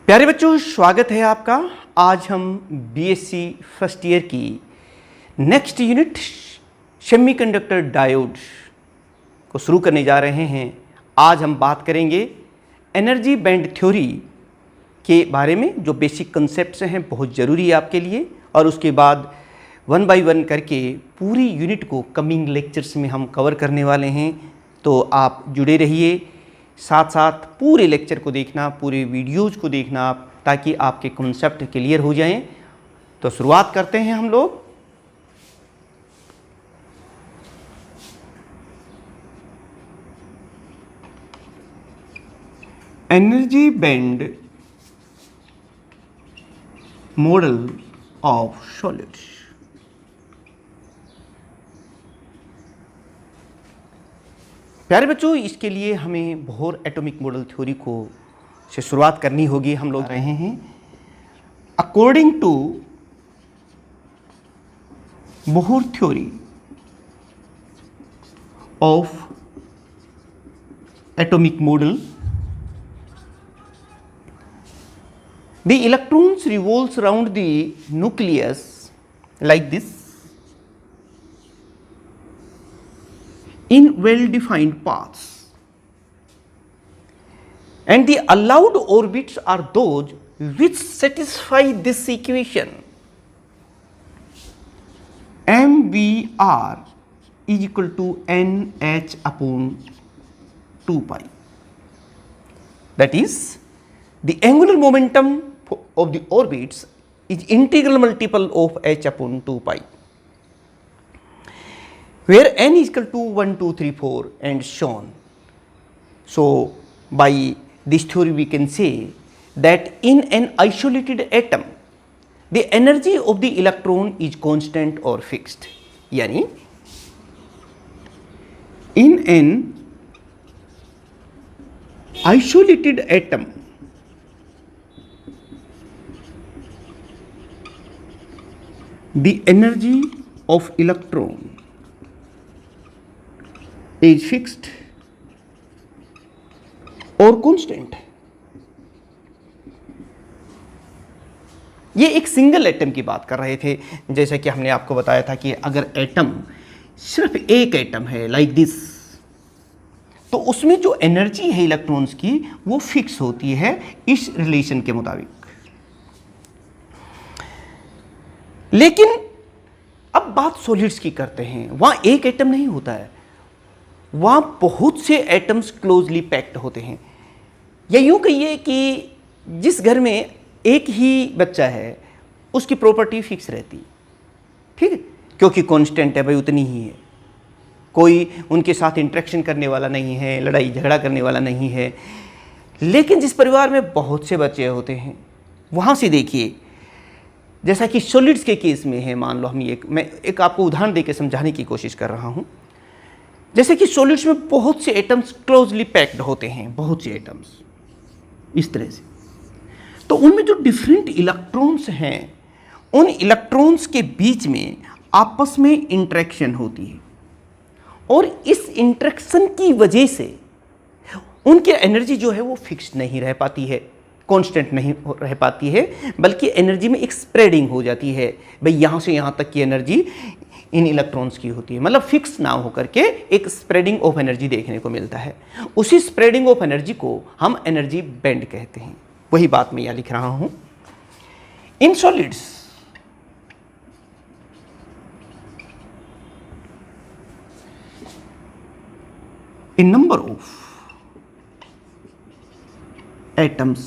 प्यारे बच्चों, स्वागत है आपका। आज हम बीएससी फर्स्ट ईयर की नेक्स्ट यूनिट सेमीकंडक्टर डायोड को शुरू करने जा रहे हैं। आज हम बात करेंगे एनर्जी बैंड थ्योरी के बारे में, जो बेसिक कंसेप्ट्स हैं, बहुत ज़रूरी है आपके लिए। और उसके बाद वन बाय वन करके पूरी यूनिट को कमिंग लेक्चर्स में हम कवर करने वाले हैं। तो आप जुड़े रहिए, साथ साथ पूरे लेक्चर को देखना, पूरे वीडियोज़ को देखना आप, ताकि आपके कॉन्सेप्ट क्लियर हो जाएं। तो शुरुआत करते हैं हम लोग। Energy band model of solids. प्यारे बच्चों, इसके लिए हमें बोहर एटॉमिक मॉडल थ्योरी को से शुरुआत करनी होगी। हम लोग रहे हैं according to Bohr theory of atomic model, the electrons revolves around the nucleus like this in well-defined paths, and the allowed orbits are those which satisfy this equation. mvr is equal to nh upon 2 pi. That is, the angular momentum of the orbits is integral multiple of h upon 2 pi, where n is equal to 1, 2, 3, 4 and so on. So, by this theory we can say that in an isolated atom, the energy of the electron is constant or fixed. Yani, in an isolated atom, the energy of electron is fixed or constant. ये एक single atom की बात कर रहे थे। जैसे कि हमने आपको बताया था कि अगर एटम सिर्फ एक एटम है लाइक दिस, तो उसमें जो एनर्जी है इलेक्ट्रॉन्स की वो फिक्स होती है इस रिलेशन के मुताबिक। लेकिन अब बात सॉलिड्स की करते हैं। वहां एक एटम नहीं होता है, वहां बहुत से एटम्स क्लोजली पैक्ड होते हैं। या यूं कहिए कि जिस घर में एक ही बच्चा है उसकी प्रॉपर्टी फिक्स रहती, ठीक है, क्योंकि कांस्टेंट है भाई, उतनी ही है। कोई उनके साथ इंटरेक्शन करने वाला नहीं है, लड़ाई झगड़ा करने वाला नहीं है। लेकिन जिस परिवार में बहुत से बच्चे होते हैं, वहां से देखिए, जैसा कि सॉलिड्स के केस में है, मान लो हम मैं एक आपको उदाहरण देकर समझाने की कोशिश कर रहा हूं। जैसे कि सॉलिड्स में बहुत से एटम्स क्लोजली पैक्ड होते हैं, बहुत से एटम्स इस तरह से। तो उनमें जो डिफरेंट इलेक्ट्रॉन्स हैं, उन इलेक्ट्रॉन्स के बीच में आपस में इंटरेक्शन होती है, और इस इंटरेक्शन की वजह से उनकी एनर्जी जो है वो फिक्स नहीं रह पाती है, कांस्टेंट नहीं रह पाती है, बल्कि एनर्जी में एक स्प्रेडिंग हो जाती है। भाई यहाँ से यहाँ तक की एनर्जी इन इलेक्ट्रॉन्स की होती है, मतलब फिक्स ना होकर के एक स्प्रेडिंग ऑफ एनर्जी देखने को मिलता है। उसी स्प्रेडिंग ऑफ एनर्जी को हम एनर्जी बैंड कहते हैं। वही बात मैं यहाँ लिख रहा हूँ। In solids a number of atoms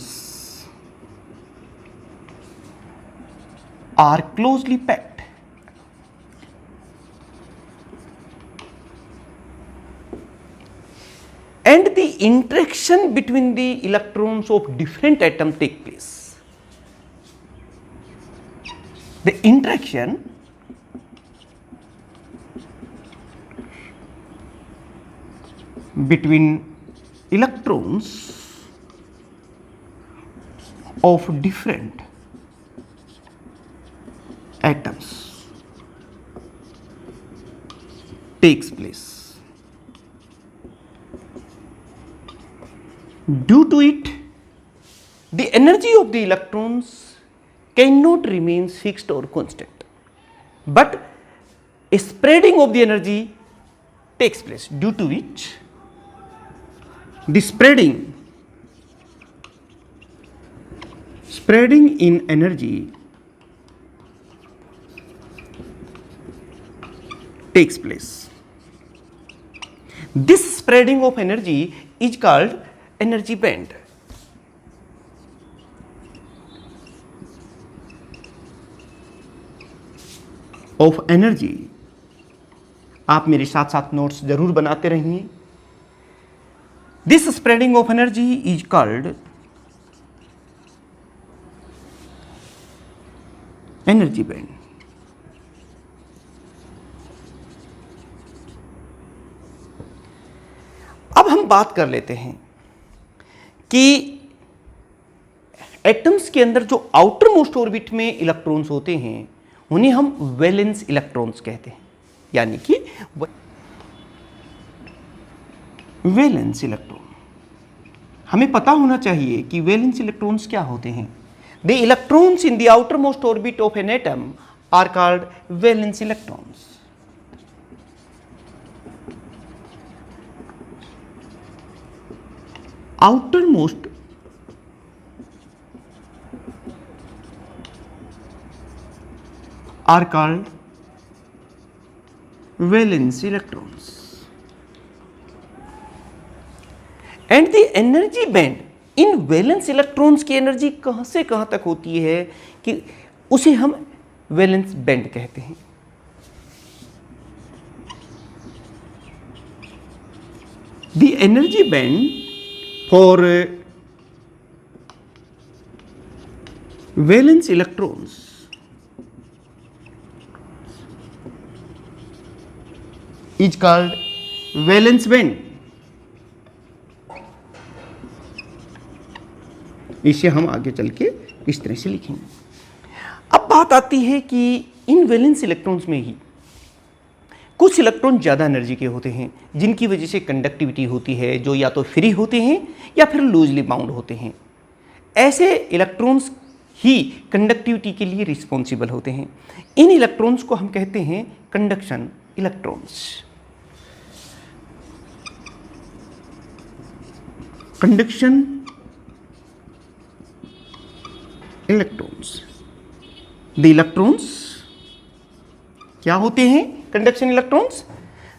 are closely packed, and the interaction between the electrons of different atoms take place. The interaction between electrons of different atoms takes place. Due to it, the energy of the electrons cannot remain fixed or constant, but a spreading of the energy takes place, due to which the spreading in energy takes place. This spreading of energy is called energy band. Of energy, आप मेरे साथ साथ notes जरूर बनाते रहिए. This spreading of energy is called energy band. अब हम बात कर लेते हैं कि एटम्स के अंदर जो आउटर मोस्ट ऑर्बिट में इलेक्ट्रॉन्स होते हैं उन्हें हम वैलेंस इलेक्ट्रॉन्स कहते हैं, यानी कि वैलेंस इलेक्ट्रॉन. हमें पता होना चाहिए कि वैलेंस इलेक्ट्रॉन्स क्या होते हैं. The electrons in the outer most orbit of an atom are called valence electrons. outermost are called valence electrons, and the energy band इन वैलेंस इलेक्ट्रॉन्स की एनर्जी कहां से कहां तक होती है कि उसे हम वैलेंस बैंड कहते हैं. The energy band for valence electrons is called valence band. इसे हम आगे चल के इस तरह से लिखेंगे. अब बात आती है कि इन वैलेंस इलेक्ट्रॉन्स में ही कुछ इलेक्ट्रॉन ज़्यादा एनर्जी के होते हैं जिनकी वजह से कंडक्टिविटी होती है, जो या तो फ्री होते हैं या फिर लूजली बाउंड होते हैं. ऐसे इलेक्ट्रॉन्स ही कंडक्टिविटी के लिए रिस्पॉन्सिबल होते हैं. इन इलेक्ट्रॉन्स को हम कहते हैं conduction electrons. Conduction electrons. The electrons क्या होते हैं? Conduction electrons.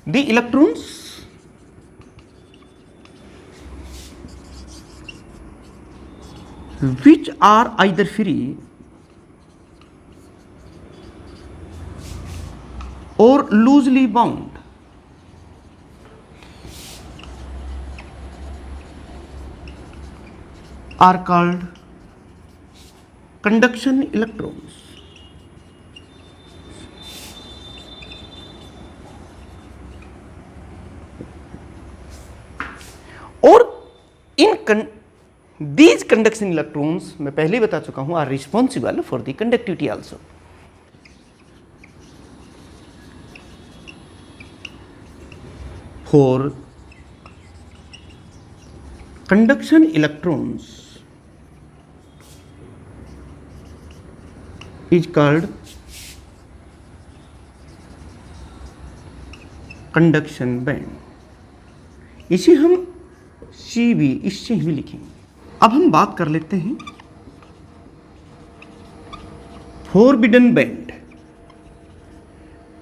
The electrons which are either free or loosely bound are called conduction electrons. और इन these conduction electrons मैं पहले ही बता चुका हूं are responsible for the conductivity also. For conduction electrons is called conduction band. इसे हम सी भी इससे ही लिखेंगे. अब हम बात कर लेते हैं फॉरबिडन बैंड,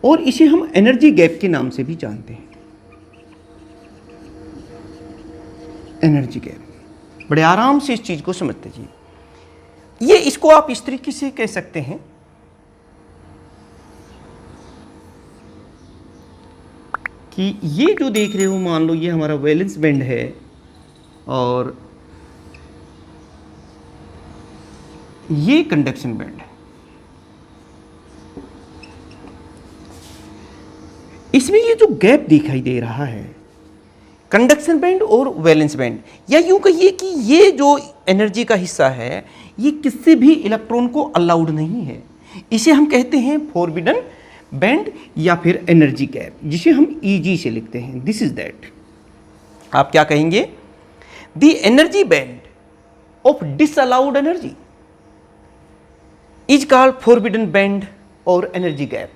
और इसे हम एनर्जी गैप के नाम से भी जानते हैं. एनर्जी गैप, बड़े आराम से इस चीज को समझते जी. ये इसको आप इस तरीके से कह सकते हैं कि ये जो देख रहे हो, मान लो ये हमारा वैलेंस बैंड है और ये कंडक्शन बैंड है. इसमें ये जो गैप दिखाई दे रहा है कंडक्शन बैंड और वैलेंस बैंड, या यूं कहिए कि ये जो एनर्जी का हिस्सा है ये किसी भी इलेक्ट्रॉन को अलाउड नहीं है. इसे हम कहते हैं फॉरबिडन बैंड या फिर एनर्जी गैप, जिसे हम ईजी से लिखते हैं. This is that. आप क्या कहेंगे? The energy band of disallowed energy is called forbidden band or energy gap.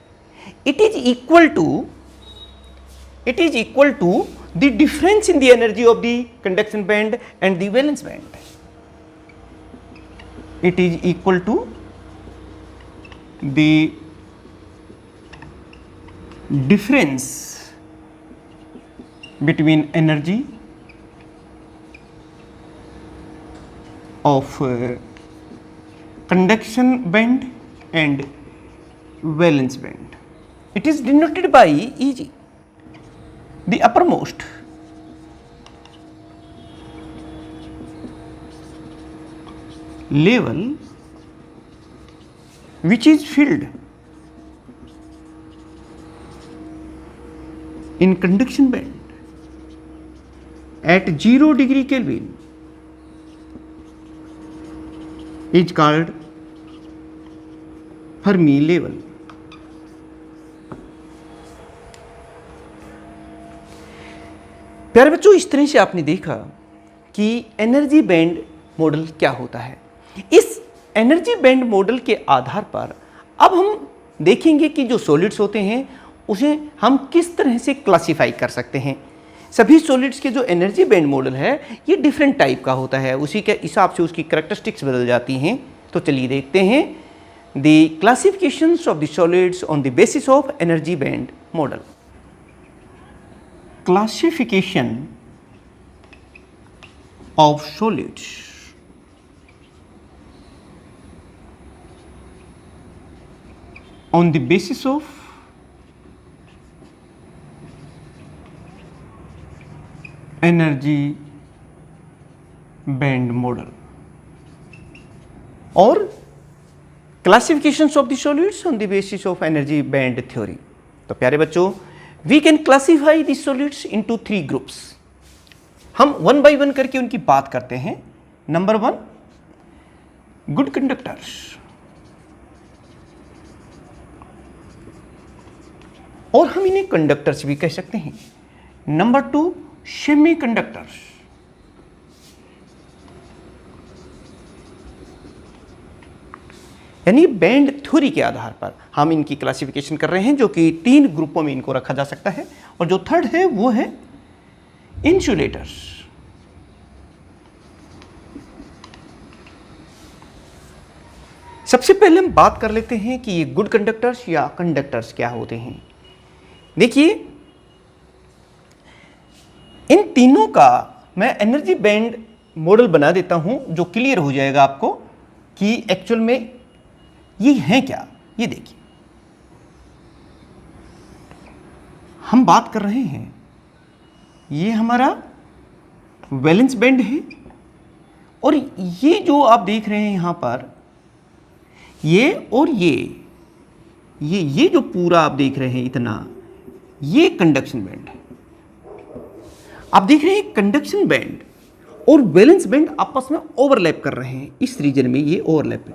It is equal to the difference in the energy of the conduction band and the valence band. It is equal to the difference between energy of conduction band and valence band. It is denoted by Eg. The uppermost level which is filled in conduction band at 0 degree Kelvin is called Fermi level. प्यारे बच्चों, इस तरह से आपने देखा कि energy band model क्या होता है। इस एनर्जी बैंड मॉडल के आधार पर अब हम देखेंगे कि जो सॉलिड्स होते हैं उसे हम किस तरह से क्लासिफाई कर सकते हैं। सभी सॉलिड्स के जो एनर्जी बैंड मॉडल है ये डिफरेंट टाइप का होता है, उसी के हिसाब से उसकी कैरेक्टरिस्टिक्स बदल जाती हैं। तो चलिए देखते हैं the classifications of the solids on the basis of energy band model. Classification of solids on the basis of energy band model or classifications of the solids on the basis of energy band theory। तो प्यारे बच्चों, we can classify the solids into 3 groups। हम one by one करके उनकी बात करते हैं। Number 1, good conductors, और हम इन्हें कंडक्टर्स भी कह सकते हैं। नंबर 2, सेमी कंडक्टर्स, यानी बैंड थ्योरी के आधार पर हम इनकी क्लासिफिकेशन कर रहे हैं, जो कि 3 ग्रुपों में इनको रखा जा सकता है। और जो थर्ड है वो है इंसुलेटर्स। सबसे पहले हम बात कर लेते हैं कि ये गुड कंडक्टर्स या कंडक्टर्स क्या होते हैं। देखिए, इन तीनों का मैं एनर्जी बैंड मॉडल बना देता हूं, जो क्लियर हो जाएगा आपको कि एक्चुअल में ये हैं क्या। ये देखिए, हम बात कर रहे हैं, ये हमारा वैलेंस बैंड है, और ये जो आप देख रहे हैं यहां पर, ये और ये जो पूरा आप देख रहे हैं इतना, ये कंडक्शन बैंड है। आप देख रहे हैं कंडक्शन बैंड और वैलेंस बैंड आपस में ओवरलैप कर रहे हैं। इस रीजन में ये ओवरलैपिंग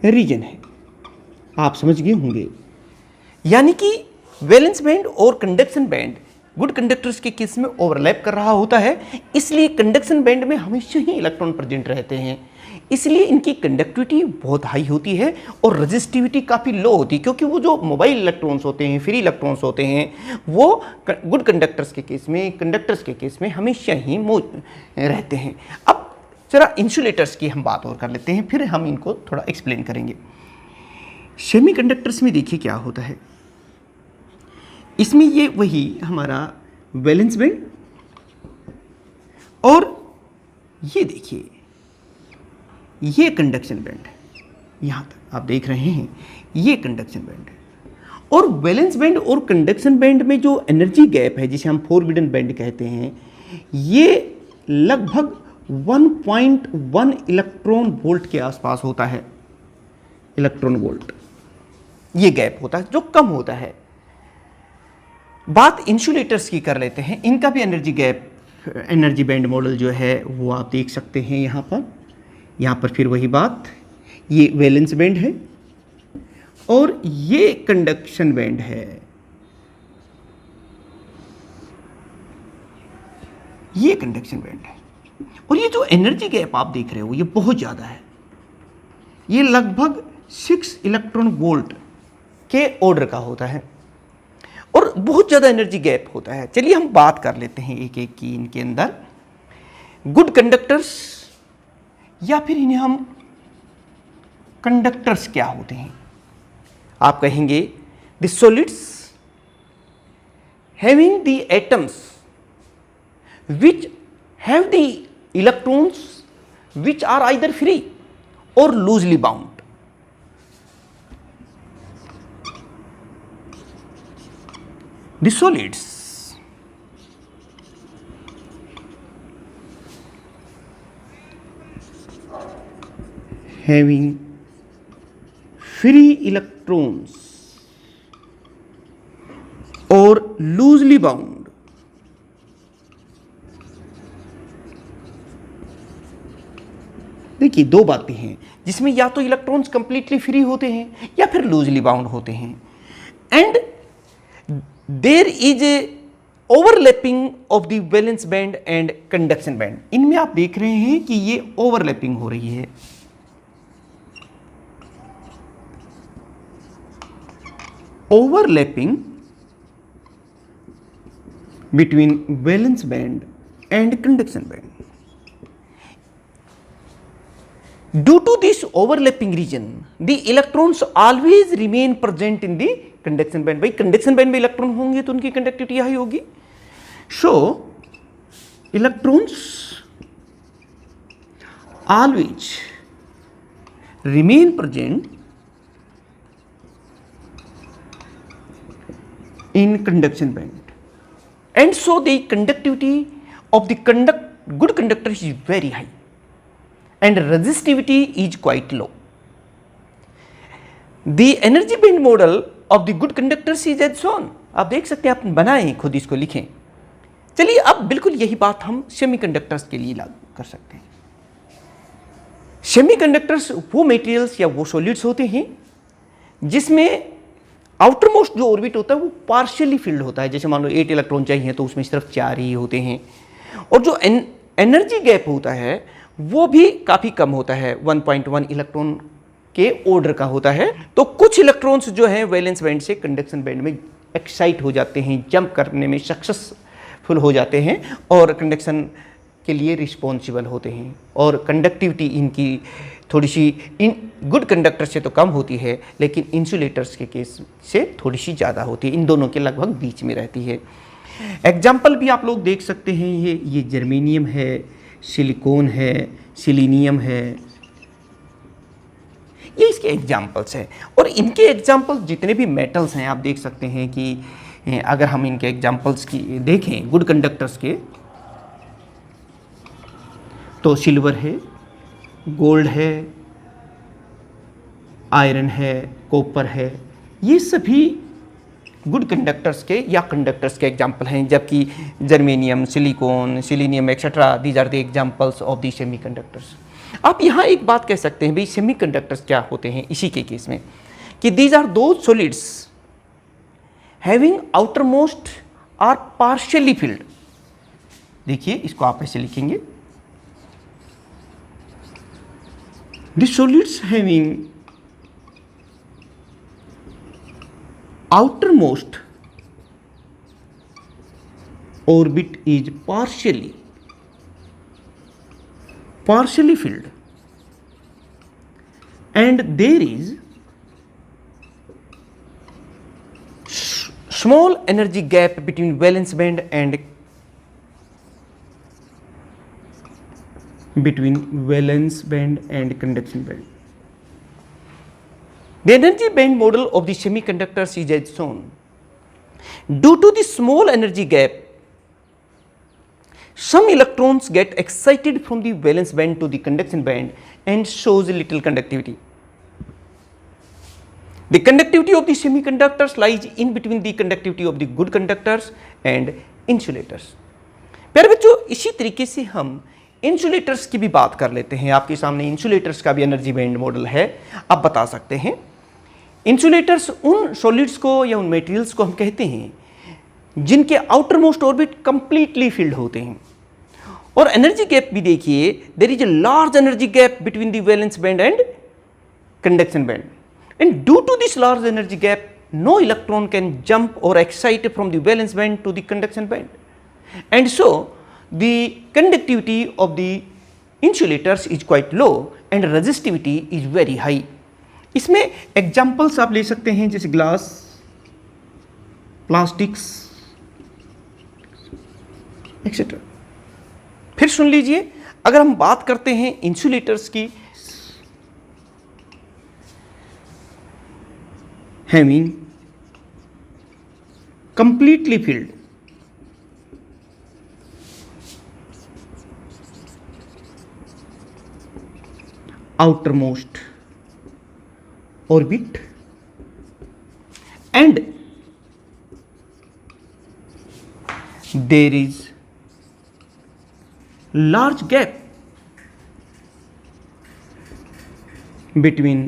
रीजन है, आप समझ गए होंगे। यानी कि वैलेंस बैंड और कंडक्शन बैंड गुड कंडक्टर्स के केस में ओवरलैप कर रहा होता है, इसलिए कंडक्शन बैंड में हमेशा ही इलेक्ट्रॉन प्रेजेंट रहते हैं, इसलिए इनकी कंडक्टिविटी बहुत हाई होती है और रेजिस्टिविटी काफ़ी लो होती है, क्योंकि वो जो मोबाइल इलेक्ट्रॉन्स होते हैं, फ्री इलेक्ट्रॉन्स होते हैं, वो गुड कंडक्टर्स के केस में, कंडक्टर्स के केस में हमेशा ही रहते हैं। अब जरा इंसुलेटर्स की हम बात और कर लेते हैं, फिर हम इनको थोड़ा एक्सप्लेन करेंगे। सेमी कंडक्टर्स में देखिए क्या होता है। इसमें ये वही हमारा वैलेंस बैंड, और ये देखिए ये कंडक्शन बैंड है, यहाँ तक आप देख रहे हैं ये कंडक्शन बैंड है। और वैलेंस बैंड और कंडक्शन बैंड में जो एनर्जी गैप है, जिसे हम फोरबिडन बैंड कहते हैं, ये लगभग 1.1 इलेक्ट्रॉन वोल्ट के आसपास होता है। इलेक्ट्रॉन वोल्ट ये गैप होता है, जो कम होता है। बात इंसुलेटर्स की कर लेते हैं। इनका भी energy gap, energy band model जो है वो आप देख सकते हैं यहाँ पर फिर वही बात, ये वैलेंस बैंड है और ये कंडक्शन बैंड है। ये कंडक्शन बैंड है। और ये जो एनर्जी गैप आप देख रहे हो ये बहुत ज़्यादा है, ये लगभग 6 इलेक्ट्रॉन वोल्ट के ऑर्डर का होता है और बहुत ज़्यादा एनर्जी गैप होता है। चलिए हम बात कर लेते हैं एक एक की इनके अंदर। गुड कंडक्टर्स या फिर इन्हें हम कंडक्टर्स क्या होते हैं? आप कहेंगे the solids having the atoms which have the electrons which are either free or loosely bound. The solids having free electrons or loosely bound देखिए दो बातें हैं जिसमें या तो इलेक्ट्रॉन्स कंप्लीटली फ्री होते हैं या फिर लूजली बाउंड होते हैं and there is a overlapping of the valence band and conduction band. इनमें आप देख रहे हैं कि ये ओवरलैपिंग हो रही है, overlapping between valence band and conduction band. Due to this overlapping region, the electrons always remain present in the conduction band. भाई conduction band में इलेक्ट्रॉन होंगे तो उनकी कंडक्टिविटी हाई होगी। So electrons always remain present in conduction band, and so the conductivity of the good conductor is very high. And resistivity is quite low. The energy band model of the good conductors is as shown. आप देख सकते हैं, आप बनाएं खुद इसको लिखें। चलिए अब बिल्कुल यही बात हम सेमीकंडक्टर्स के लिए लागू कर सकते हैं। सेमीकंडक्टर्स वो मटेरियल्स या वो सॉलिड्स होते हैं जिसमें आउटर मोस्ट जो ऑर्बिट होता है वो पार्शियली फिल्ड होता है। जैसे मान लो 8 इलेक्ट्रॉन चाहिए तो उसमें सिर्फ 4 ही होते हैं और जो एनर्जी गैप होता है वो भी काफ़ी कम होता है, 1.1 इलेक्ट्रॉन के ऑर्डर का होता है। तो कुछ इलेक्ट्रॉन्स जो हैं वैलेंस बैंड से कंडक्शन बैंड में एक्साइट हो जाते हैं, जंप करने में सक्सेसफुल हो जाते हैं और कंडक्शन के लिए रिस्पॉन्सिबल होते हैं। और कंडक्टिविटी इनकी थोड़ी सी इन गुड कंडक्टर से तो कम होती है लेकिन इंसुलेटर्स के केस से थोड़ी सी ज़्यादा होती है, इन दोनों के लगभग बीच में रहती है। एग्जाम्पल भी आप लोग देख सकते हैं, ये जर्मेनियम है, सिलिकॉन है, सिलीनियम है, ये इसके एग्जाम्पल्स हैं। और इनके एग्जाम्पल्स जितने भी मेटल्स हैं आप देख सकते हैं कि अगर हम इनके एग्जाम्पल्स की देखें गुड कंडक्टर्स के तो सिल्वर है, गोल्ड है, आयरन है, कॉपर है, ये सभी गुड कंडक्टर्स के या कंडक्टर्स के एग्जाम्पल हैं। जबकि germanium, silicon, selenium etcetera these are the examples of the semiconductors. आप यहाँ एक बात कह सकते हैं भाई सेमीकंडक्टर्स क्या होते हैं इसी के केस में कि these are those solids having outer most are partially filled. देखिए इसको आप ऐसे लिखेंगे, the solids having outermost orbit is partially filled and there is small energy gap between valence band and conduction band. The energy band model of the semiconductors is as shown. Due to the small energy gap, some electrons get excited from the valence band to the conduction band and shows little conductivity. The conductivity of the semiconductors lies in between the conductivity of the good conductors and insulators. प्यारे बच्चों, इसी तरीके से हम insulators की भी बात कर लेते हैं। आपके सामने इंसुलेटर्स का भी एनर्जी बैंड मॉडल है। आप बता सकते हैं इंसुलेटर्स उन सॉलिड्स को या उन मटेरियल्स को हम कहते हैं जिनके outer most orbit completely filled होते हैं। और एनर्जी गैप भी देखिए, there is a large energy gap between the valence band and conduction band, and due to this large energy gap no electron can jump or excite from the valence band to the conduction band, and so the conductivity of the insulators is quite low and resistivity is very high. इसमें examples आप ले सकते हैं जैसे glass, plastics etcetera. फिर सुन लीजिए, अगर हम बात करते हैं इंसुलेटर्स की, having completely filled outermost orbit and there is large gap between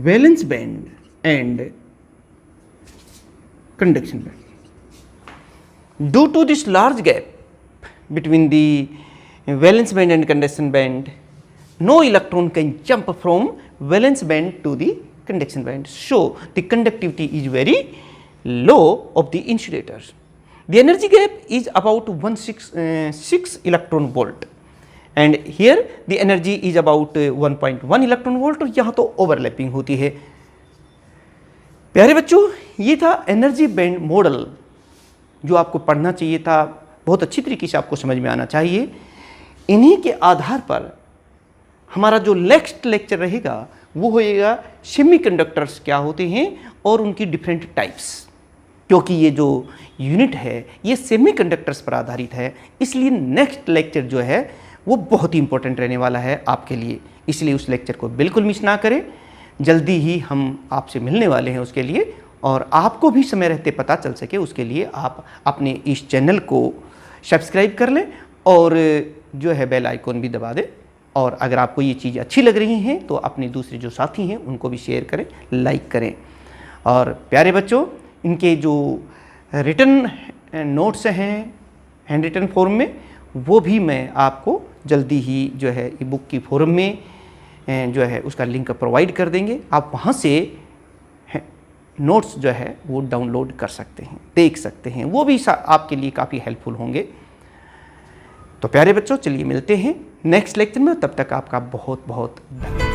valence band and conduction band. Due to this large gap between the valence band and conduction band, no electron can jump from valence band to the conduction band. So the conductivity is very low of the insulators. The energy gap is about 1.6 electron volt, and here the energy is about 1.1 electron volt. और यहाँ तो overlapping होती है। प्यारे बच्चों, ये था energy band model जो आपको पढ़ना चाहिए था, बहुत अच्छी तरीके से आपको समझ में आना चाहिए। इन्हीं के आधार पर हमारा जो नेक्स्ट लेक्चर रहेगा वो होएगा सेमीकंडक्टर्स क्या होते हैं और उनकी डिफरेंट टाइप्स, क्योंकि ये जो यूनिट है ये सेमीकंडक्टर्स पर आधारित है, इसलिए नेक्स्ट लेक्चर जो है वो बहुत ही इंपॉर्टेंट रहने वाला है आपके लिए, इसलिए उस लेक्चर को बिल्कुल मिस ना करें। जल्दी ही हम आपसे मिलने वाले हैं उसके लिए, और आपको भी समय रहते पता चल सके उसके लिए आप अपने इस चैनल को सब्सक्राइब कर लें और जो है बेल आइकॉन भी दबा दें। और अगर आपको ये चीज़ अच्छी लग रही हैं तो अपने दूसरे जो साथी हैं उनको भी शेयर करें, लाइक करें। और प्यारे बच्चों, इनके जो रिटन नोट्स हैं हैंड रिटन फॉर्म में, वो भी मैं आपको जल्दी ही जो है ई बुक की फॉर्म में जो है उसका लिंक प्रोवाइड कर देंगे। आप वहाँ से नोट्स जो है वो डाउनलोड कर सकते हैं, देख सकते हैं, वो भी आपके लिए काफ़ी हेल्पफुल होंगे। तो प्यारे बच्चों, चलिए मिलते हैं नेक्स्ट लेक्चर में, तब तक आपका बहुत बहुत धन्यवाद।